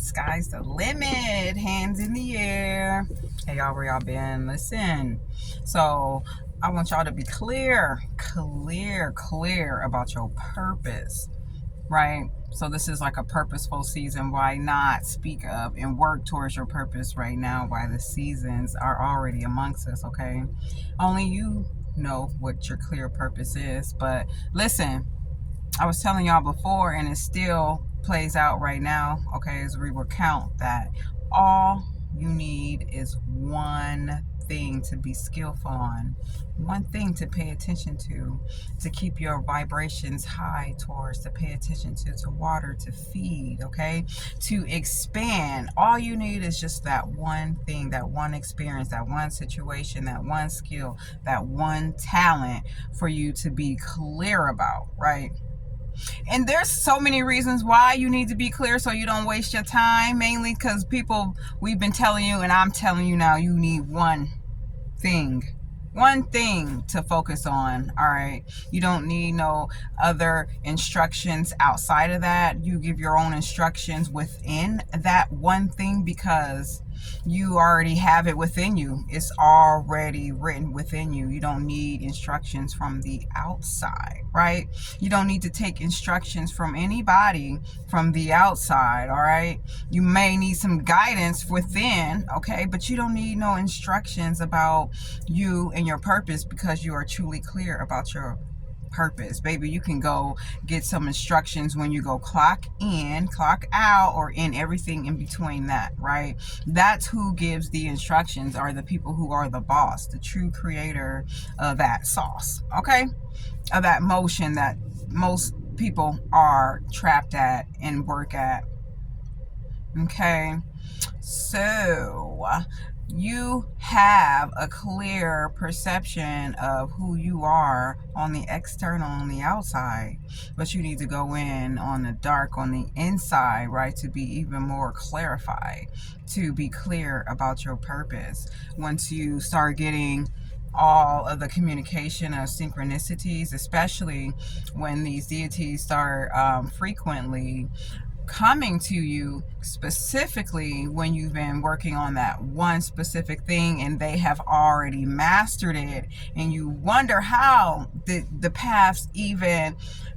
Sky's the limit. Hands in the air. Hey, y'all, where y'all been? Listen. So, I want y'all to be clear about your purpose, right? So this is like a purposeful season. Why not speak up and work towards your purpose right now while the seasons are already amongst us, okay? Only you know what your clear purpose is. But listen, I was telling y'all before, and it still plays out right now, okay, as we recount that all you need is one thing to be skillful on, one thing to pay attention to keep your vibrations high towards, to pay attention to water, to feed, okay, to expand. All you need is just that one thing, that one experience, that one situation, that one skill, that one talent for you to be clear about, right? And there's so many reasons why you need to be clear so you don't waste your time, mainly because we've been telling you, and I'm telling you now, you need one thing to focus on. All right, you don't need no other instructions outside of that. You give your own instructions within that one thing because you already have it within you. It's already written within you. You don't need instructions from the outside, right? You don't need to take instructions from anybody from the outside, all right? You may need some guidance within, okay? But you don't need no instructions about you and your purpose because you are truly clear about your purpose. Baby, you can go get some instructions when you go clock in, clock out, or in everything in between that, right? That's who gives the instructions, are the people who are the boss, the true creator of that sauce, okay? Of that motion that most people are trapped at and work at. Okay, so you have a clear perception of who you are on the external, on the outside, but you need to go in on the dark, on the inside, right, to be even more clarified, to be clear about your purpose. Once you start getting all of the communication of synchronicities, especially when these deities start frequently coming to you, specifically when you've been working on that one specific thing and they have already mastered it, and you wonder how the paths even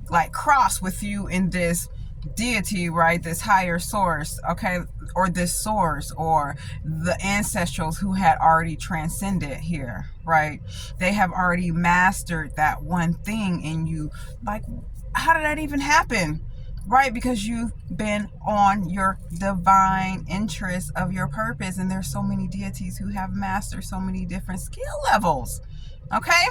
like cross with you in this deity, right? This higher source, okay, or this source, or the ancestrals who had already transcended here, right? They have already mastered that one thing, and you like, how did that even happen? Right? Because you've been on your divine interest of your purpose, and there's so many deities who have mastered so many different skill levels. Okay?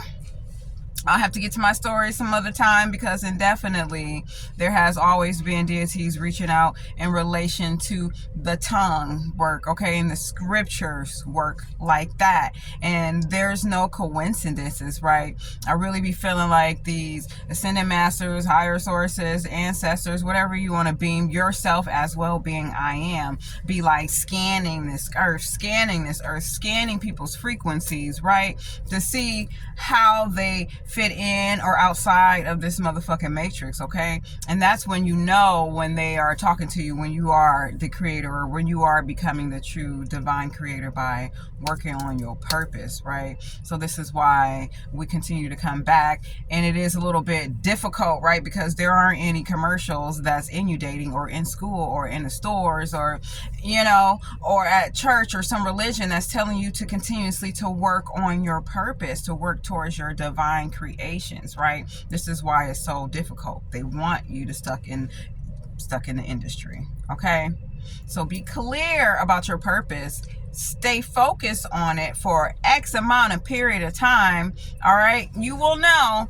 I'll have to get to my story some other time, because indefinitely there has always been deities reaching out in relation to the tongue work, okay, and the scriptures work like that. And there's no coincidences, right? I really be feeling like these ascended masters, higher sources, ancestors, whatever you want to beam yourself as well being I am, be like scanning this earth, scanning people's frequencies, right, to see how they fit in or outside of this motherfucking matrix, okay? And that's when you know when they are talking to you, when you are the creator, or when you are becoming the true divine creator by working on your purpose, right? So this is why we continue to come back, and it is a little bit difficult, right? Because there aren't any commercials that's inundating, or in school, or in the stores, or, you know, or at church, or some religion that's telling you to continuously to work on your purpose, to work towards your divine creations, right? This is why it's so difficult. They want you to stuck in the industry, okay? So be clear about your purpose. Stay focused on it for X amount of period of time, all right? You will know.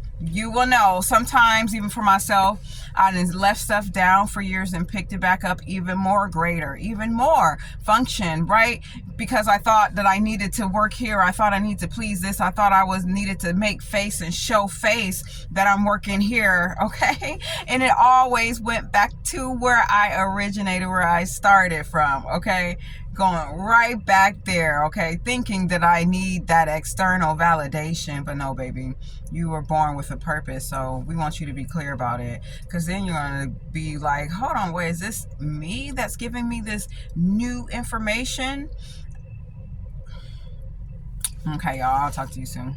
Sometimes, even for myself, I just left stuff down for years and picked it back up even more greater, even more function, right? Because I thought that I needed to work here. I thought I needed to please this. I thought I needed to make face and show face that I'm working here, okay? And it always went back to where I originated, where I started from, okay? Going right back there, okay, thinking that I need that external validation. But no, baby, you were born with a purpose. So we want you to be clear about it, because then you're going to be like, hold on, wait, is this me that's giving me this new information? Okay, y'all, I'll talk to you soon.